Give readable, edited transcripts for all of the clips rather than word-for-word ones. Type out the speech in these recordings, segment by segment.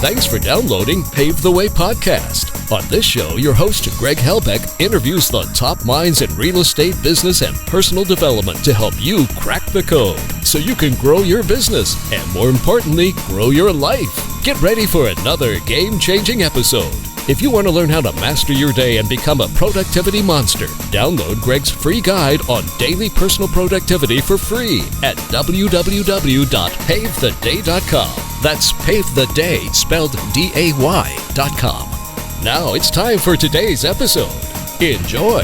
Thanks for downloading Pave the Way Podcast. On this show, your host, Greg Helbeck, interviews the top minds in real estate, business, and personal development to help you crack the code so you can grow your business and, more importantly, grow your life. Get ready for another game-changing episode. If you want to learn how to master your day and become a productivity monster, download Greg's free guide on daily personal productivity for free at www.pavetheday.com. That's Pave the Day, spelled DAY.com. Now it's time for today's episode. Enjoy.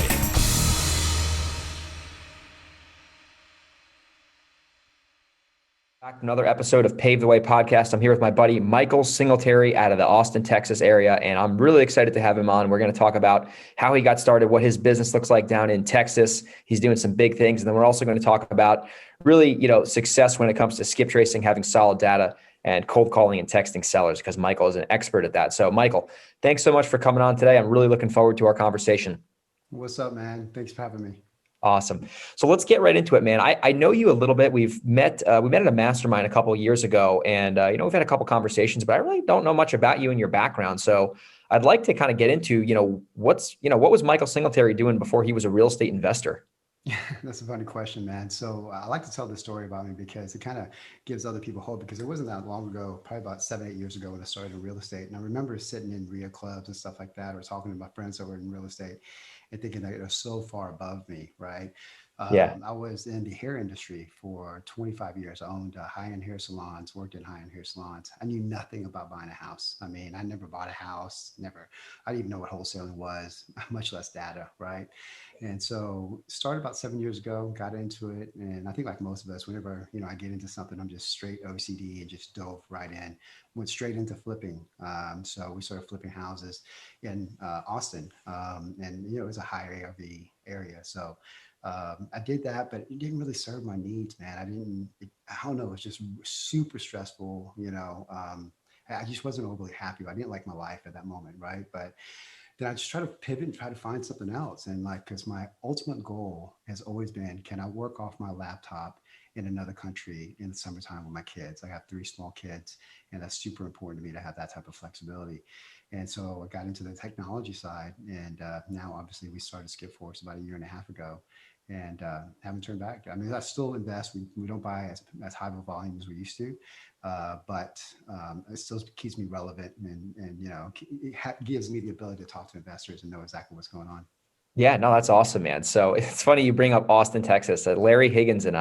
Back to another episode of Pave the Way Podcast. I'm here with my buddy Michael Singletary out of the Austin, Texas area, and I'm really excited to have him on. We're going to talk about how he got started, what his business looks like down in Texas. He's doing some big things, and then we're also going to talk about really, success when it comes to skip tracing, having solid data, and cold calling and texting sellers, because Michael is an expert at that. So, Michael, thanks so much for coming on today. I'm really looking forward to our conversation. What's up, man? Thanks for having me. Awesome. So let's get right into it, man. I know you a little bit. We met at a mastermind a couple of years ago, and we've had a couple conversations, but I really don't know much about you and your background. So I'd like to kind of get into, what was Michael Singletary doing before he was a real estate investor? Yeah, that's a funny question, man. So I like to tell this story about me because it kind of gives other people hope, because it wasn't that long ago, probably about 7-8 years ago, when I started in real estate. And I remember sitting in RIA clubs and stuff like that, or talking to my friends that were in real estate and thinking that it was so far above me, right? I was in the hair industry for 25 years. I owned high-end hair salons, worked in high-end hair salons. I knew nothing about buying a house. I mean, I never bought a house, I didn't even know what wholesaling was, much less data, right? And so started about 7 years ago, got into it. And I think like most of us, whenever, I get into something, I'm just straight OCD and just dove right in, went straight into flipping. So we started flipping houses in Austin. And it was a high ARV area. So I did that, but it didn't really serve my needs, man. I don't know. It was just super stressful. I just wasn't overly happy. I didn't like my life at that moment. Right. But then I just try to pivot and try to find something else. And because my ultimate goal has always been, can I work off my laptop in another country in the summertime with my kids? I have 3 small kids, and that's super important to me to have that type of flexibility. And so I got into the technology side, and now obviously we started Skip Force about 1.5 years ago, and haven't turned back. I mean, I still invest. We don't buy as high of a volume as we used to, but it still keeps me relevant, and it gives me the ability to talk to investors and know exactly what's going on. Yeah, no, that's awesome, man. So it's funny you bring up Austin, Texas. Larry Higgins and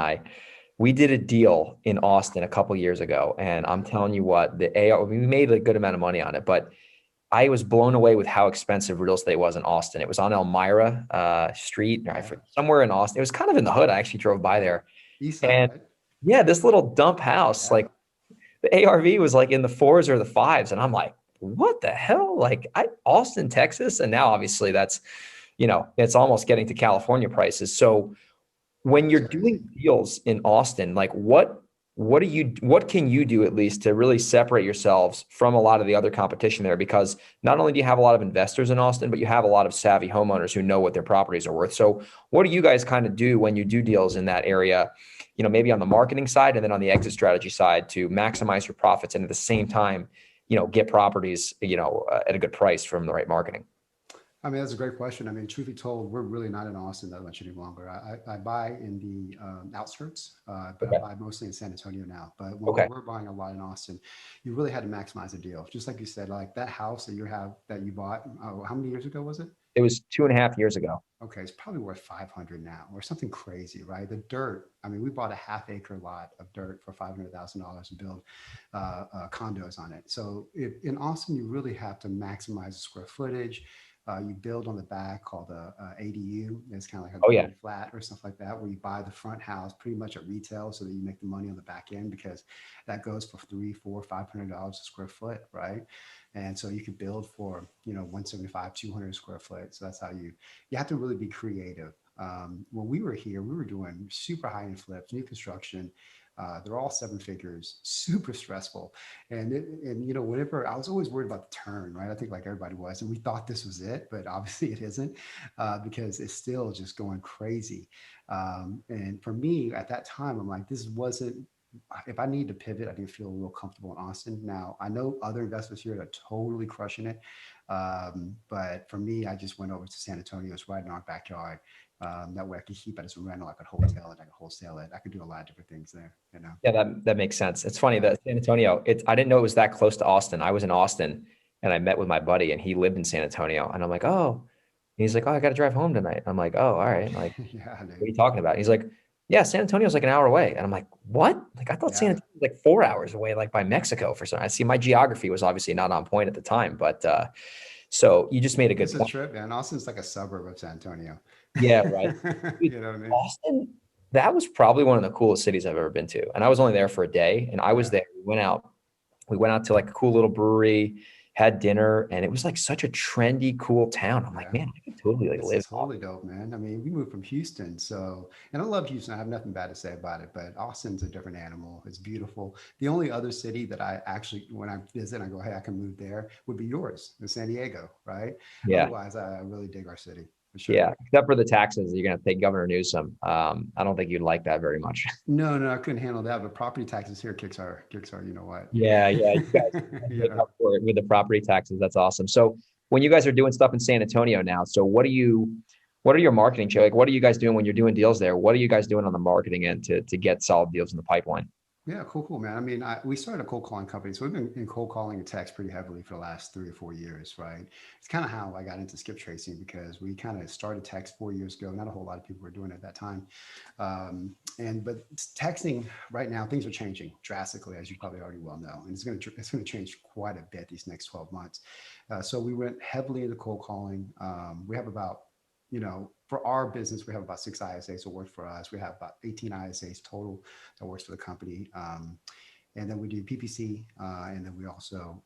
we did a deal in Austin a couple years ago, and I'm telling you what, we made a good amount of money on it, but I was blown away with how expensive real estate was in Austin. It was on Elmira Street, somewhere in Austin. It was kind of in the hood. I actually drove by there. East side, and right? Yeah, this little dump house, like the ARV was like in the 4s or the 5s. And I'm like, what the hell? Austin, Texas. And now obviously that's, it's almost getting to California prices. So when you're doing deals in Austin, what can you do at least to really separate yourselves from a lot of the other competition there? Because not only do you have a lot of investors in Austin, but you have a lot of savvy homeowners who know what their properties are worth. So what do you guys kind of do when you do deals in that area, maybe on the marketing side and then on the exit strategy side, to maximize your profits and at the same time, get properties, at a good price from the right marketing? I mean, that's a great question. I mean, truth be told, we're really not in Austin that much any longer. I buy in the outskirts, but Okay. I buy mostly in San Antonio now. But when we're buying a lot in Austin, you really had to maximize the deal. Just like you said, like that house that you bought, how many years ago was it? It was 2.5 years ago. Okay, it's probably worth 500 now, or something crazy, right? The dirt. I mean, we bought a half-acre lot of dirt for $500,000 and build condos on it. So in Austin, you really have to maximize the square footage. You build on the back called a ADU. It's kind of like a flat or stuff like that, where you buy the front house pretty much at retail so that you make the money on the back end, because that goes for $300, $400, $500 a square foot, right? And so you could build for, 175, 200 square foot. So that's how you have to really be creative. When we were here, we were doing super high-end flips, new construction. They're all 7 figures, super stressful. And whenever I was always worried about the turn, right? I think like everybody was, and we thought this was it, but obviously it isn't, because it's still just going crazy. And for me at that time, I'm like, this wasn't if I need to pivot, I need to feel real comfortable in Austin. Now, I know other investors here that are totally crushing it. But for me, I just went over to San Antonio. It's right in our backyard. That way I could keep it as a rental. I could hotel it. I could wholesale it. I could do a lot of different things there, you know? Yeah, that makes sense. It's funny that San Antonio, I didn't know it was that close to Austin. I was in Austin and I met with my buddy and he lived in San Antonio. And I'm like, oh, he's like, oh, I got to drive home tonight. I'm like, oh, all right. Like, Yeah, what are dude. you talking about? He's like, yeah, San Antonio's like an hour away. And I'm like, what? Like, I thought San Yeah. Antonio was like 4 hours away, like by Mexico for some. I see my geography was obviously not on point at the time, but so you just made a good It's a point. trip, man. Austin's like a suburb of San Antonio. Yeah, right. Dude, You know what I mean? Austin, that was probably one of the coolest cities I've ever been to. And I was only there for a day and I was Yeah. there. We went out to like a cool little brewery, had dinner, and it was like such a trendy, cool town. I'm like, Yeah. man, I could totally like It's live. totally dope, man. I mean, we moved from Houston, so, and I love Houston. I have nothing bad to say about it, but Austin's a different animal. It's beautiful. The only other city that I actually, when I visit, I go, hey, I can move there, would be yours, in San Diego, right? Yeah. Otherwise, I really dig our city for sure. Yeah. Except for the taxes, you're going to pay Governor Newsom. I don't think you'd like that very much. No, I couldn't handle that. But property taxes here kicks our, you know what? Yeah. You guys make Yeah. up for it with the property taxes. That's awesome. So when you guys are doing stuff in San Antonio now, so what are your marketing, like, what are you guys doing when you're doing deals there? What are you guys doing on the marketing end to get solid deals in the pipeline? Yeah, cool, man. I mean, we started a cold calling company, so we've been in cold calling and text pretty heavily for the last 3 or 4 years, right? It's kind of how I got into skip tracing because we kind of started text 4 years ago. Not a whole lot of people were doing it at that time, but texting right now, things are changing drastically, as you probably already well know, and it's going to change quite a bit these next 12 months. So we went heavily into cold calling. We have about for our business, we have about 6 ISAs that work for us. We have about 18 ISAs total that works for the company. And then we do PPC. And then we also,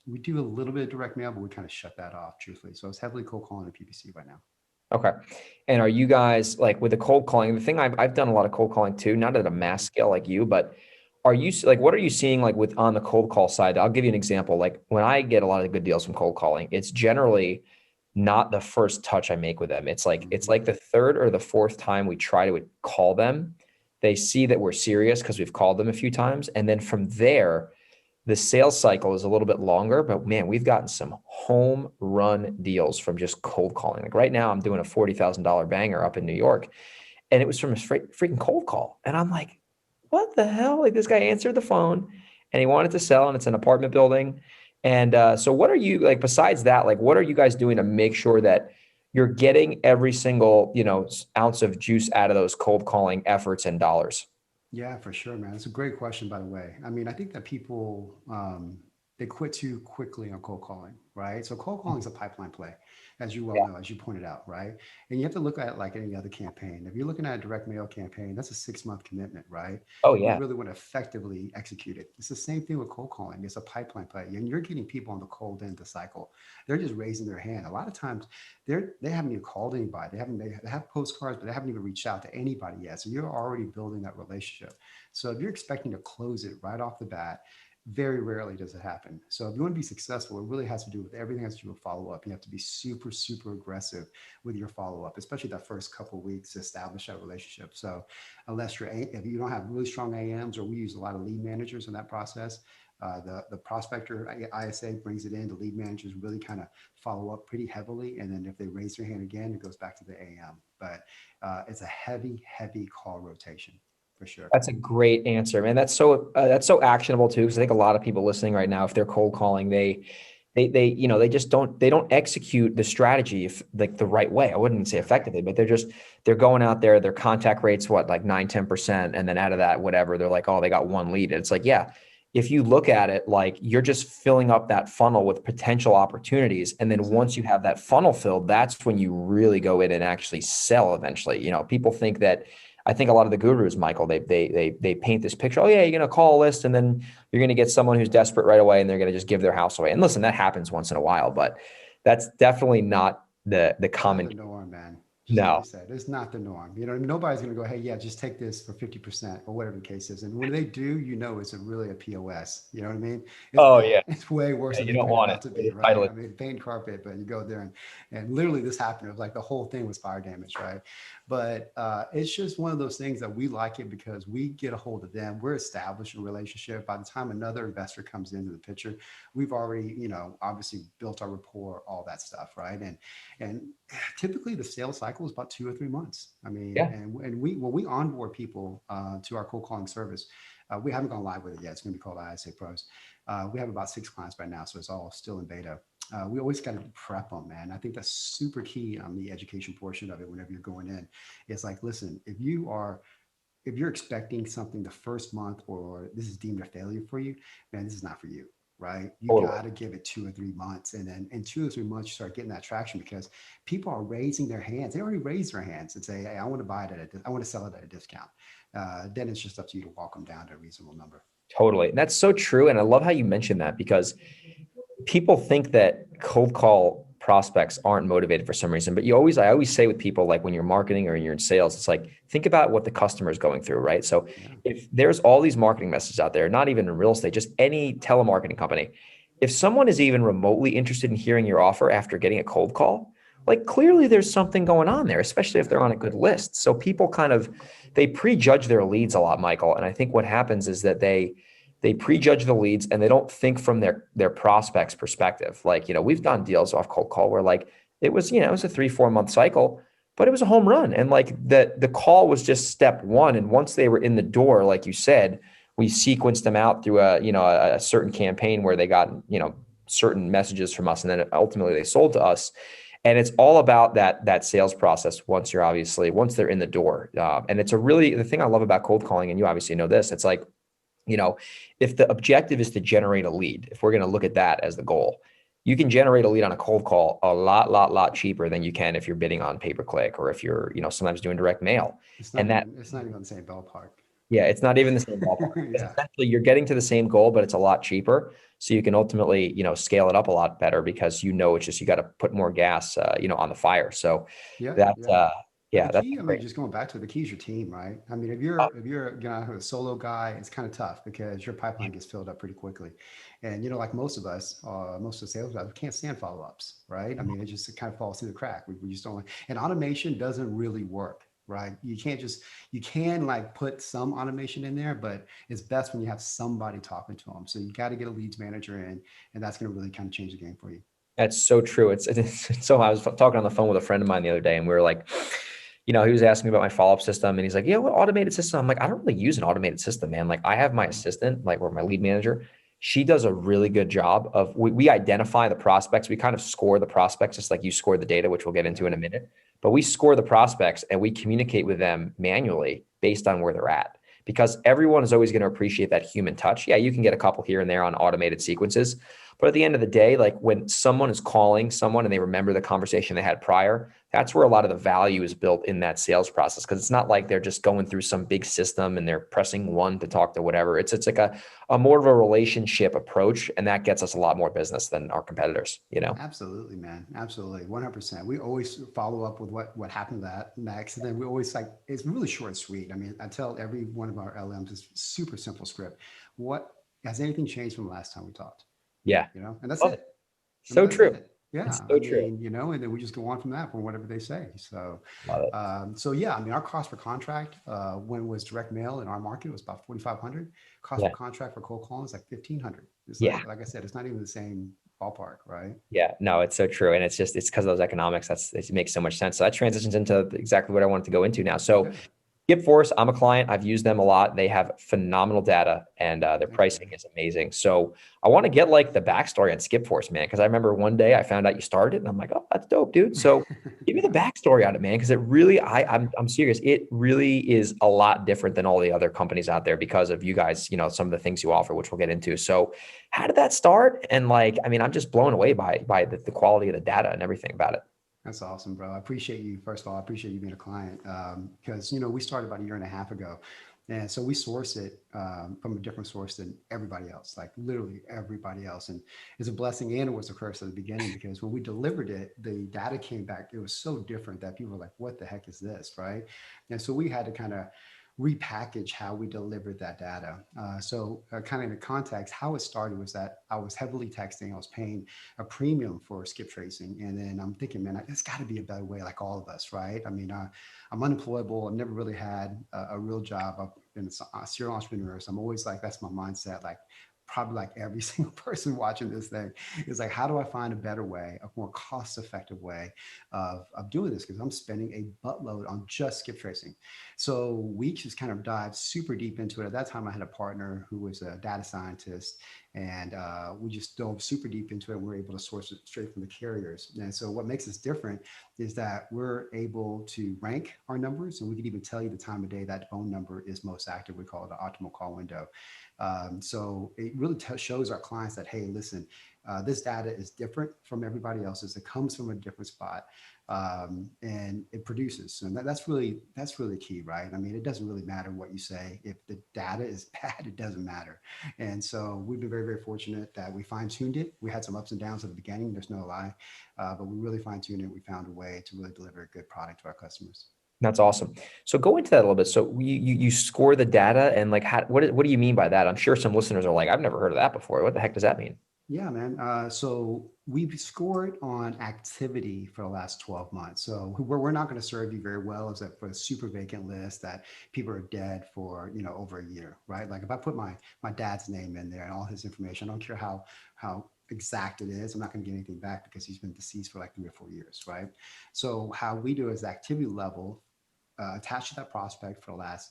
we do a little bit of direct mail, but we kind of shut that off, truthfully. So it's heavily cold calling and PPC right now. Okay. And are you guys like with the cold calling, the thing I've done a lot of cold calling too, not at a mass scale like you, but are you like, what are you seeing like with on the cold call side? I'll give you an example. Like when I get a lot of good deals from cold calling, it's generally not the first touch I make with them. It's like the third or the fourth time we try to call them. They see that we're serious because we've called them a few times. And then from there, the sales cycle is a little bit longer, but man, we've gotten some home run deals from just cold calling. Like right now I'm doing a $40,000 banger up in New York and it was from a freaking cold call. And I'm like, what the hell? Like this guy answered the phone and he wanted to sell and it's an apartment building. And so what are you like, besides that, like, what are you guys doing to make sure that you're getting every single, ounce of juice out of those cold calling efforts and dollars? Yeah, for sure, man. It's a great question, by the way. I mean, I think that people, they quit too quickly on cold calling, right? So cold calling is a pipeline play, as you well know, as you pointed out, right? And you have to look at it like any other campaign. If you're looking at a direct mail campaign, that's a 6-month commitment, right? Oh You yeah. really want to effectively execute it. It's the same thing with cold calling. It's a pipeline play, and you're getting people on the cold end of the cycle. They're just raising their hand. A lot of times, they haven't even called anybody. They have postcards, but they haven't even reached out to anybody yet. So you're already building that relationship. So if you're expecting to close it right off the bat, very rarely does it happen. So if you want to be successful, it really has to do with everything has to do with follow up. You have to be super, super aggressive with your follow up, especially that first couple of weeks to establish that relationship. So if you don't have really strong AMs, or we use a lot of lead managers in that process, the prospector ISA brings it in. The lead managers really kind of follow up pretty heavily, and then if they raise their hand again, it goes back to the AM. But it's a heavy call rotation. For sure. That's a great answer, man. That's so actionable too. Cause I think a lot of people listening right now, if they're cold calling, they don't execute the strategy like the right way. I wouldn't even say effectively, but they're going out there, their contact rates, like 9-10%. And then out of that, whatever, they're like, oh, they got one lead. And it's like, yeah, if you look at it, like you're just filling up that funnel with potential opportunities. And then once you have that funnel filled, that's when you really go in and actually sell eventually. People think that, I think a lot of the gurus, Michael, they paint this picture. Oh yeah, you're going to call a list and then you're going to get someone who's desperate right away and they're going to just give their house away. And listen, that happens once in a while, but that's definitely not the common. The norm, man. Just like No. you said, it's not the norm. You know, nobody's going to go, hey, yeah, just take this for 50% or whatever the case is. And when they do, you know, it's really a POS. You know what I mean? It's Oh bad. yeah. It's way worse Yeah, than you they don't make it want out it. to be, It's right? title. I mean, paint carpet, but you go there and literally this happened. It was like the whole thing was fire damage, right? But it's just one of those things that we like it because we get a hold of them. We're establishing a relationship. By the time another investor comes into the picture, we've already, you know, obviously built our rapport, all that stuff, right? And typically the sales cycle is about 2 or 3 months. I mean, Yeah. and we when we onboard people to our cold calling service, we haven't gone live with it yet. It's going to be called ISA Pros. We have about 6 clients right now, so it's all still in beta. We always got to prep them, man. I think that's super key on the education portion of it. Whenever you're going in, it's like, listen, if you're expecting something the first month or this is deemed a failure for you, man, this is not for you, right? You Totally. got to give it 2 or 3 months. And then in 2 or 3 months, you start getting that traction because people are raising their hands. They already raised their hands and say, hey, I want to buy it I want to sell it at a discount. Then it's just up to you to walk them down to a reasonable number. Totally. And that's so true. And I love how you mentioned that because people think that cold call prospects aren't motivated for some reason, but I always say with people, like when you're marketing or you're in sales, it's like, think about what the customer is going through, right? So if there's all these marketing messages out there, not even in real estate, just any telemarketing company, if someone is even remotely interested in hearing your offer after getting a cold call, like clearly there's something going on there, especially if they're on a good list. So people they prejudge their leads a lot, Michael. And I think what happens is that they prejudge the leads and they don't think from their prospects perspective. Like, we've done deals off cold call where like it was a 3-4 month cycle, but it was a home run. And like the call was just step one. And once they were in the door, like you said, we sequenced them out through a certain campaign where they got, certain messages from us. And then ultimately they sold to us. And it's all about that sales process once they're in the door. And it's the thing I love about cold calling, and you obviously know this, it's like, if the objective is to generate a lead, if we're going to look at that as the goal, you can generate a lead on a cold call a lot cheaper than you can if you're bidding on pay-per-click or if you're, sometimes doing direct mail. It's And not even the same ballpark. yeah, it's not even the same ballpark. Yeah. Essentially, you're getting to the same goal, but it's a lot cheaper. So you can ultimately, scale it up a lot better because it's just you got to put more gas, on the fire. So Yeah. yeah, The key, that's great. just going back to the key is your team, right? I mean, if you're a solo guy, it's kind of tough because your pipeline gets filled up pretty quickly. And like most of us, most of the sales guys, we can't stand follow-ups, right? I mean, it kind of falls through the crack. We just don't. And automation doesn't really work, right? You can like put some automation in there, but it's best when you have somebody talking to them. So you got to get a leads manager in, and that's going to really kind of change the game for you. That's so true. It's so I was talking on the phone with a friend of mine the other day and we were like, he was asking me about my follow-up system and he's like, yeah, what automated system? I'm like, I don't really use an automated system, man. Like I have my assistant, like or my lead manager. She does a really good job of, we identify the prospects. We kind of score the prospects, just like you score the data, which we'll get into in a minute, but we score the prospects and we communicate with them manually based on where they're at, because everyone is always going to appreciate that human touch. Yeah, you can get a couple here and there on automated sequences, but at the end of the day, like when someone is calling someone and they remember the conversation they had prior, that's where a lot of the value is built in that sales process. Cause it's not like they're just going through some big system and they're pressing one to talk to whatever. It's like a more of a relationship approach. And that gets us a lot more business than our competitors, Absolutely, man. Absolutely. 100%. We always follow up with what happened to that next. And then we always it's really short and sweet. I mean, I tell every one of our LMs is super simple script. What has anything changed from the last time we talked? Yeah. And that's Love it. So true. Yeah. It's so true. And then we just go on from that, from whatever they say. So, Love it. so yeah, I mean, our cost per contract, when it was direct mail in our market, it was about 4,500. Cost per contract for cold calling is like 1,500. It's like I said, it's not even the same ballpark, right? Yeah, no, it's so true. And it's because of those economics. It makes so much sense. So that transitions into exactly what I wanted to go into now. So Skipforce, I'm a client. I've used them a lot. They have phenomenal data and their pricing is amazing. So I want to get like the backstory on Skipforce, man, because I remember one day I found out you started and I'm like, oh, that's dope, dude. So give me the backstory on it, man, because it really, I'm serious. It really is a lot different than all the other companies out there because of you guys, some of the things you offer, which we'll get into. So how did that start? And like, I mean, I'm just blown away by the quality of the data and everything about it. That's awesome, bro. I appreciate you. First of all, I appreciate you being a client because, we started about a year and a half ago. And so we source it from a different source than everybody else, like literally everybody else. And it's a blessing and it was a curse at the beginning, because when we delivered it, the data came back. It was so different that people were like, what the heck is this, right? And so we had to kind of repackage how we delivered that data. Kind of in the context, how it started was that I was heavily texting. I was paying a premium for skip tracing. And then I'm thinking, man, there's got to be a better way, like all of us, right? I mean, I'm unemployable. I've never really had a real job. I've been a serial entrepreneur. So I'm always like, that's my mindset. Like, probably like every single person watching this thing is like, how do I find a better way, a more cost-effective way of doing this? Because I'm spending a buttload on just skip tracing. So we just kind of dived super deep into it. At that time, I had a partner who was a data scientist, and we just dove super deep into it. And we're able to source it straight from the carriers. And so what makes us different is that we're able to rank our numbers, and we can even tell you the time of day that phone number is most active. We call it the optimal call window. So it really shows our clients that, hey, listen, this data is different from everybody else's. It comes from a different spot, and it produces. And that's really key, right? I mean, it doesn't really matter what you say. If the data is bad, it doesn't matter. And so we've been very, very fortunate that we fine-tuned it. We had some ups and downs at the beginning, there's no lie, but we really fine-tuned it. We found a way to really deliver a good product to our customers. That's awesome. So go into that a little bit. So you score the data, and like, what do you mean by that? I'm sure some listeners are like, I've never heard of that before. What the heck does that mean? Yeah, man. So we've scored on activity for the last 12 months. So we're not going to serve you very well is that for a super vacant list that people are dead for, over a year, right? Like if I put my dad's name in there and all his information, I don't care how exact it is, I'm not going to get anything back because he's been deceased for like 3 or 4 years, right? So how we do is the activity level attached to that prospect for the last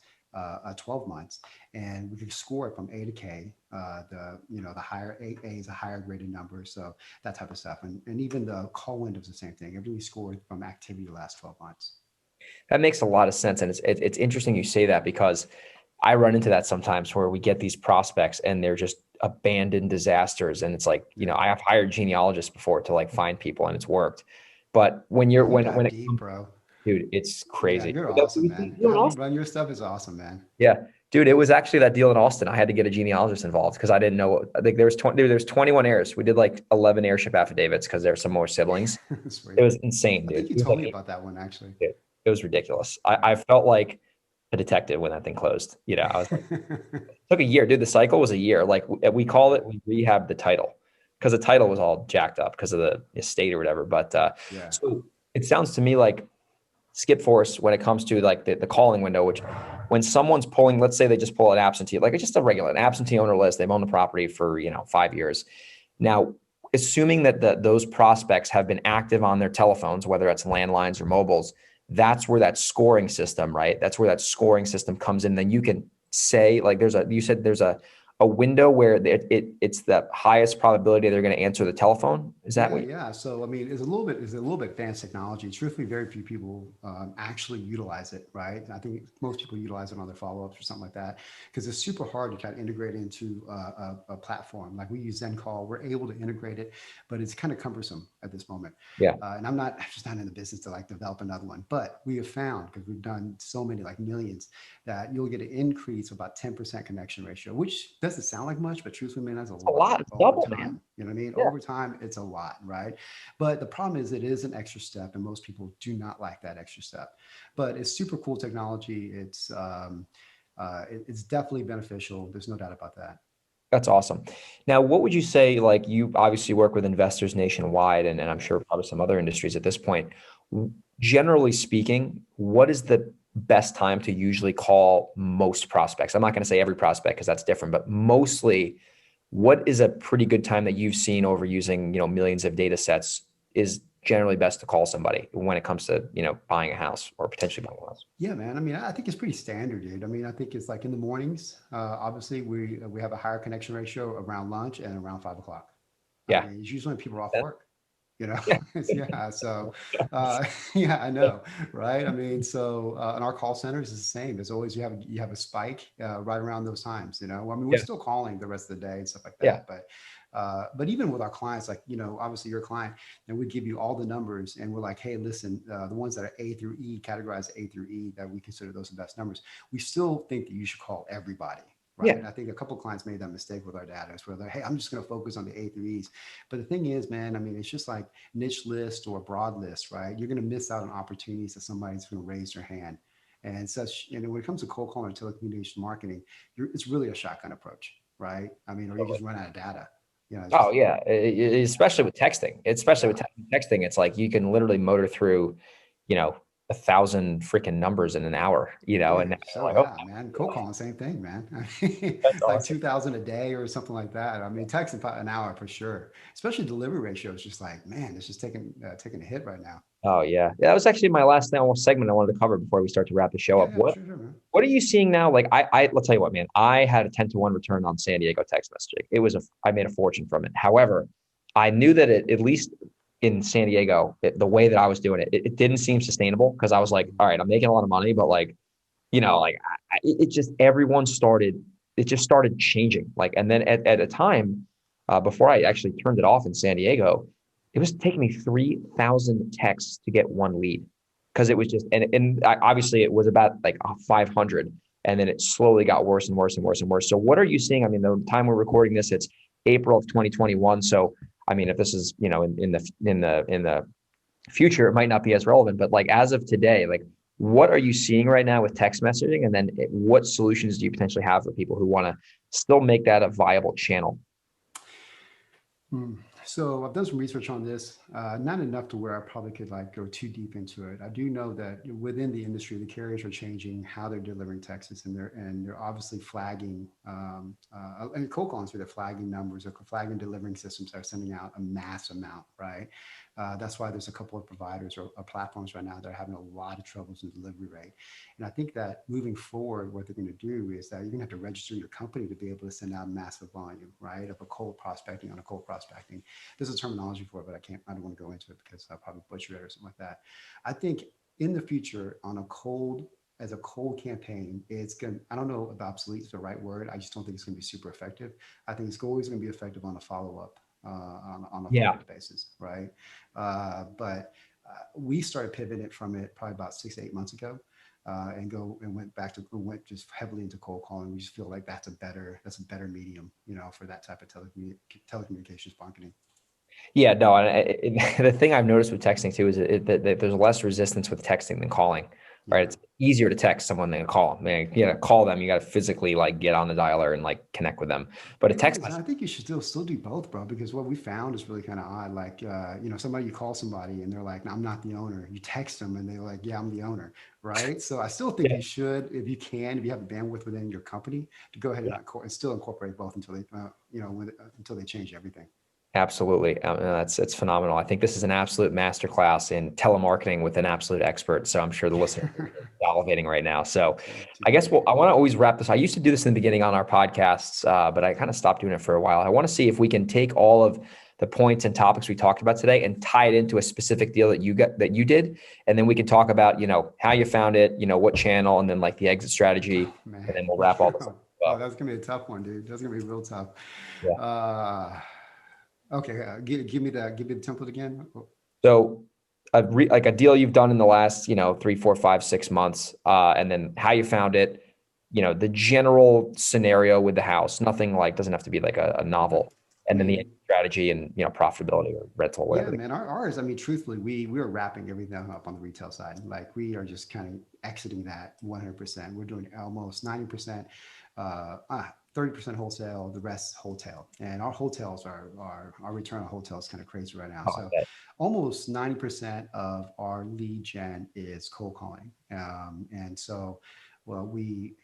12 months, and we can score it from A to K. The higher A is a higher graded number, so that type of stuff, and even the call window is the same thing. Everything we scored from activity the last 12 months. That makes a lot of sense, and it's interesting you say that, because I run into that sometimes where we get these prospects and they're just abandoned disasters, and it's like, I have hired genealogists before to like find people, and it's worked. But when when it deep, bro. Dude, it's Yeah, crazy. you're awesome, man. How you run your stuff is awesome, man. Yeah, dude, it was actually that deal in Austin. I had to get a genealogist involved because I didn't know. I think there's 21 heirs. We did like 11 heirship affidavits because there's some more siblings. Sweet. It was insane, I dude. think you It was told like, me about that one actually. dude, it was ridiculous. I felt like a detective when that thing closed. I was like, it took a year, dude. The cycle was a year. Like we call it, we rehabbed the title because the title was all jacked up because of the estate or whatever. But Yeah. so it sounds to me like skip force when it comes to like the calling window, which when someone's pulling, let's say they just pull an absentee, like it's just an absentee owner list. They've owned the property for, 5 years. Now, assuming that those prospects have been active on their telephones, whether it's landlines or mobiles, that's where that scoring system, right? That's where that scoring system comes in. Then you can say like, you said there's a window where it's the highest probability they're going to answer the telephone. Is that what? Yeah. So I mean, it's a little bit advanced technology. Truthfully, very few people actually utilize it, right? I think most people utilize it on their follow-ups or something like that because it's super hard to kind of integrate into a platform. Like we use ZenCall, we're able to integrate it, but it's kind of cumbersome at this moment. Yeah. And I'm just not in the business to like develop another one, but we have found, because we've done so many, like millions, that you'll get an increase of about 10% connection ratio, which doesn't sound like much, but truthfully, man, that's a lot. It's double, time. man. You know what I mean? Yeah. Over time, it's a lot, right? But the problem is it is an extra step, and most people do not like that extra step. But it's super cool technology. It's definitely beneficial. There's no doubt about that. That's awesome. Now, what would you say, like you obviously work with investors nationwide, and I'm sure probably some other industries at this point. Generally speaking, what is the best time to usually call most prospects? I'm not going to say every prospect because that's different, but mostly what is a pretty good time that you've seen over using, millions of data sets is generally best to call somebody when it comes to, buying a house or potentially buying a house? Yeah, man. I mean, I think it's pretty standard, dude. I mean, I think it's like in the mornings. Obviously, we have a higher connection ratio around lunch and around 5 o'clock. Yeah. I mean, it's usually when people are off work. you know? Yeah. So, yeah, I know. Right. I mean, so, in our call centers is the same. There's always, you have a spike, right around those times, you know, I mean, we're Yeah. still calling the rest of the day and stuff like Yeah. that. But even with our clients, like, you know, obviously your client, and we give you all the numbers and we're like, hey, listen, the ones that are A through E, categorized A through E, that we consider those the best numbers. We still think that you should call everybody. Right. Yeah. And I think a couple of clients made that mistake with our data. It's where they're, hey, I'm just going to focus on the A through E's. But the thing is, man, I mean, it's just like niche list or broad list, right? You're going to miss out on opportunities that somebody's going to raise their hand and such. And when it comes to cold calling or telecommunication marketing, it's really a shotgun approach, right? I mean, or you just run out of data. You know, it's Oh just, yeah, especially with texting. Especially yeah. with texting, it's like you can literally motor through, 1,000 freaking numbers in an hour. And Yeah, now you're so like, oh, yeah, man. Cold calling, same thing, man. I mean, that's like awesome. 2,000 a day or something like that. I mean, texting about an hour for sure. Especially delivery ratio is just like, man, it's just taking a hit right now. Oh yeah, that was actually my last segment I wanted to cover before we start to wrap the show Yeah, up. yeah, What sure, sure, man. What are you seeing now? Like let's tell you what, man. I had a 10-to-1 return on San Diego text messaging. I made a fortune from it. However, I knew that at least in San Diego, the way that I was doing it didn't seem sustainable because I was like, all right, I'm making a lot of money, but like, like it just it just started changing. Like, and then at a time before I actually turned it off in San Diego, it was taking me 3,000 texts to get one lead because it was just, obviously it was about like 500. And then it slowly got worse and worse and worse and worse. So what are you seeing? I mean, the time we're recording this, it's April of 2021. So, I mean, if this is, in the future, it might not be as relevant, but like as of today, like what are you seeing right now with text messaging? And then what solutions do you potentially have for people who want to still make that a viable channel? Hmm. So I've done some research on this, not enough to where I probably could like go too deep into it. I do know that within the industry, the carriers are changing how they're delivering texts, and they're obviously flagging, and cold calling through, they're flagging numbers, or flagging delivering systems that are sending out a mass amount, right? That's why there's a couple of providers or platforms right now that are having a lot of troubles in delivery rate. And I think that moving forward, what they're going to do is that you're going to have to register your company to be able to send out massive volume, right? Of a cold prospecting on a cold prospecting. There's a terminology for it, but I don't want to go into it because I'll probably butcher it or something like that. I think in the future, as a cold campaign, I don't know if obsolete is the right word. I just don't think it's going to be super effective. I think it's always going to be effective on a follow-up, on a Yeah. follow-up basis, right? But we started pivoting from it probably about 6 to 8 months ago, and went just heavily into cold calling. We just feel like that's a better medium, for that type of telecommunications marketing. Yeah, no. The thing I've noticed with texting too is that there's less resistance with texting than calling, right? Yeah. It's easier to text someone than to call. Man, call them. You got to physically like get on the dialer and like connect with them. But a It text is. And I message, think you should still do both, bro, because what we found is really kind of odd. Like, somebody, you call somebody and they're like, no, I'm not the owner. You text them and they're like, yeah, I'm the owner. Right. So I still think yeah, you should, if you can, if you have the bandwidth within your company, to go ahead and still incorporate both until they, until they change everything. absolutely. It's phenomenal. I think this is an absolute masterclass in telemarketing with an absolute expert. So I'm sure the listeners are salivating right now. So Too I guess funny. I want to always wrap this. I used to do this in the beginning on our podcasts, but I kind of stopped doing it for a while. I want to see if we can take all of the points and topics we talked about today and tie it into a specific deal that you did. And then we can talk about, how you found it, what channel, and then like the exit strategy. Oh, man. And then we'll wrap all this Oh, up. that's gonna be a tough one, dude. That's gonna be real tough. Yeah. Uh, okay, give me the template again. So like a deal you've done in the last, 3, 4, 5, 6 months, and then how you found it, the general scenario with the house, nothing like, doesn't have to be like a Okay. novel, I and then the mean, strategy and, profitability or rental, yeah, whatever. man. Ours, I mean, truthfully, we are wrapping everything up on the retail side. Like, we are just kind of exiting that 100%. We're doing almost 90%, 30% wholesale, the rest wholesale. And our hotels our return on hotels kind of crazy right now. Oh, So okay. almost 90% of our lead gen is cold calling. And so, well, we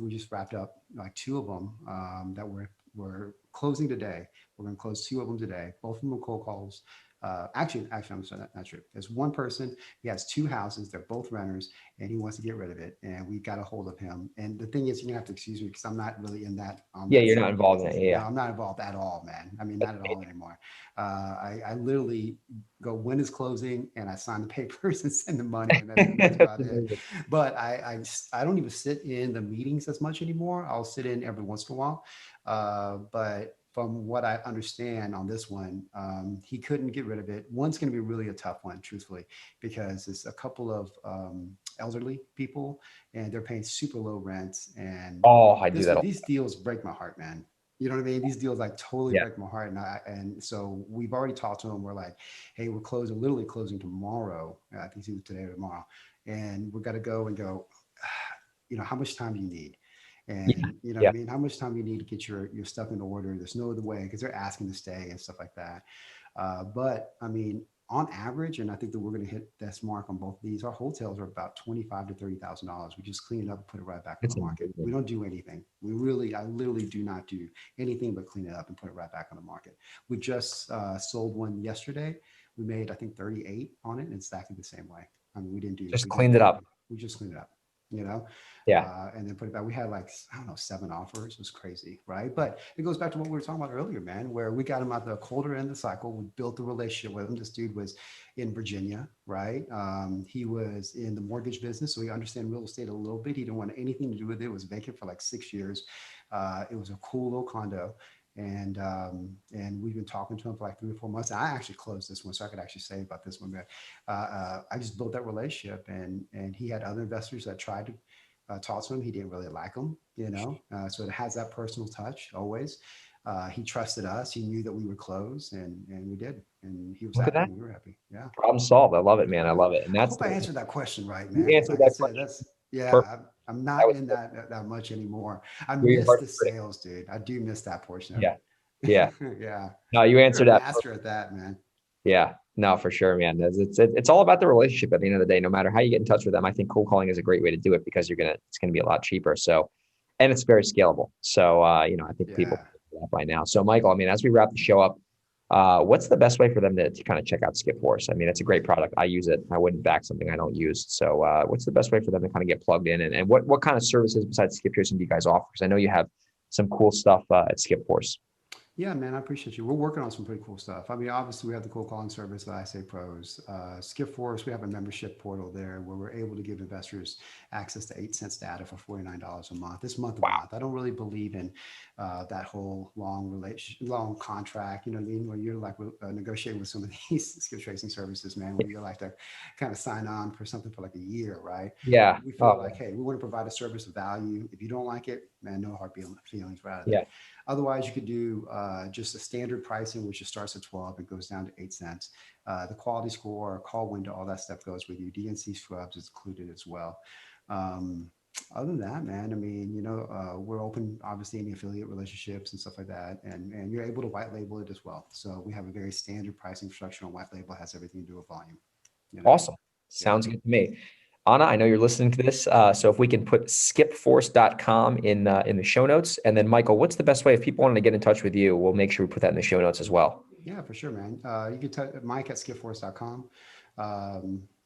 just wrapped up like two of them, that we're closing today. We're going to close two of them today. Both of them are cold calls. Actually, I'm sorry, not true. There's one person, he has two houses, they're both renters, and he wants to get rid of it. And we got a hold of him. And the thing is, you're gonna have to excuse me because I'm not really in that. Yeah, that you're not involved in it. No, Yeah. I'm not involved at all, man. I mean, not at all anymore. I literally go when is closing and I sign the papers and send the money, and that's about it. But I don't even sit in the meetings as much anymore. I'll sit in every once in a while. But from what I understand on this one, he couldn't get rid of it. One's going to be really a tough one, truthfully, because it's a couple of elderly people and they're paying super low rents. And I do that. These deals break my heart, man. You know what I mean? These deals like totally break my heart. And so we've already talked to them. We're like, hey, we're literally closing tomorrow. I think it's either today or tomorrow. And we're going to go, how much time do you need? And what I mean, how much time you need to get your stuff in order. There's no other way because they're asking to stay and stuff like that. But I mean, on average, and I think that we're going to hit this mark on both of these, our hotels are about $25,000 to $30,000. We just clean it up and put it right back on the market. We don't do anything. I literally do not do anything but clean it up and put it right back on the market. We just sold one yesterday. We made, I think, 38 on it, and exactly the same way. I mean, we didn't do cleaned it up. We just cleaned it up. And then put it back. We had 7 offers. It was crazy, right? But it goes back to what we were talking about earlier, man, where we got him out the colder end of the cycle. We built the relationship with him. This dude was in Virginia, right? He was in the mortgage business, so he understands real estate a little bit. He didn't want anything to do with it. It was vacant for 6 years. It was a cool little condo. And we've been talking to him for 3 or 4 months. I actually closed this one, so I could actually say about this one. But I just built that relationship, and he had other investors that tried to talk to him. He didn't really like them, so it has that personal touch always. He trusted us. He knew that we would close, and we did. And he was happy. And we were happy. Yeah. Problem solved. I love it, man. I love it. And I hope I answered that question right, man. You answered that question. I'm not in that much anymore. I miss the sales, dude. I do miss that portion of it. Yeah. Yeah. No, you answered that. Master at that, man. Yeah. No, for sure, man. It's all about the relationship at the end of the day. No matter how you get in touch with them, I think cold calling is a great way to do it because it's gonna be a lot cheaper. So, and it's very scalable. So, I think people know that by now. So, Michael, I mean, as we wrap the show up, what's the best way for them to kind of check out SkipForce? I mean, it's a great product. I use it. I wouldn't back something I don't use. So what's the best way for them to kind of get plugged in? And what kind of services besides skip tracing do you guys offer? Because I know you have some cool stuff at SkipForce. Yeah, man, I appreciate you. We're working on some pretty cool stuff. I mean, obviously, we have the cold calling service that I say pros. SkipForce, we have a membership portal there where we're able to give investors access to 8 cents data for $49 a month. This month, I don't really believe in that whole long contract. You know what I mean? Where you're negotiating with some of these skip tracing services, man, where you're to kind of sign on for something for a year, right? Yeah. We feel hey, we want to provide a service of value. If you don't like it, man, no hard feelings right out of that. Otherwise, you could do just a standard pricing, which just starts at 12 and goes down to 8 cents. The quality score, call window, all that stuff goes with you. DNC scrubs is included as well. Other than that, man, I mean, we're open, obviously, any affiliate relationships and stuff like that. And you're able to white label it as well. So we have a very standard pricing structure on white label, has everything to do with volume. Awesome. Sounds good to me. Anna, I know you're listening to this. So if we can put skipforce.com in the show notes. And then Michael, what's the best way if people wanted to get in touch with you? We'll make sure we put that in the show notes as well. Yeah, for sure, man. You can type Mike at skipforce.com.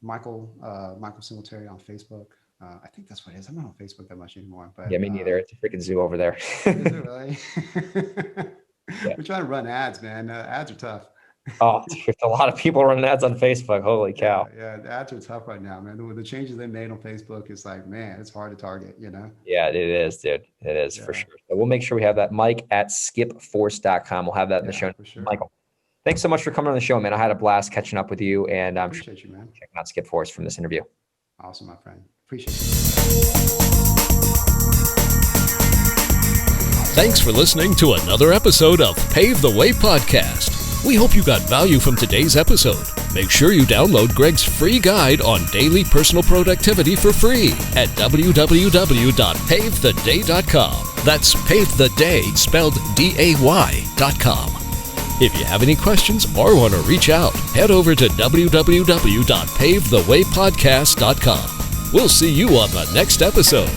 Michael Singletary on Facebook. I think that's what it is. I'm not on Facebook that much anymore. But yeah, me neither. It's a freaking zoo over there. Is it really? We're trying to run ads, man. Ads are tough. Oh, there's a lot of people running ads on Facebook. Holy cow. Yeah, the ads are tough right now, man. With the changes they made on Facebook, it's man, it's hard to target, Yeah, it is, dude. It is for sure. So we'll make sure we have that. Mike at skipforce.com. We'll have that in the show notes. Sure. Michael, thanks so much for coming on the show, man. I had a blast catching up with you, and I'm appreciate you, man. Checking out SkipForce from this interview. Awesome, my friend. Appreciate you. Thanks for listening to another episode of Pave the Way Podcast. We hope you got value from today's episode. Make sure you download Greg's free guide on daily personal productivity for free at www.pavetheday.com. That's pavetheday spelled DAY.com. If you have any questions or want to reach out, head over to www.pavethewaypodcast.com. We'll see you on the next episode.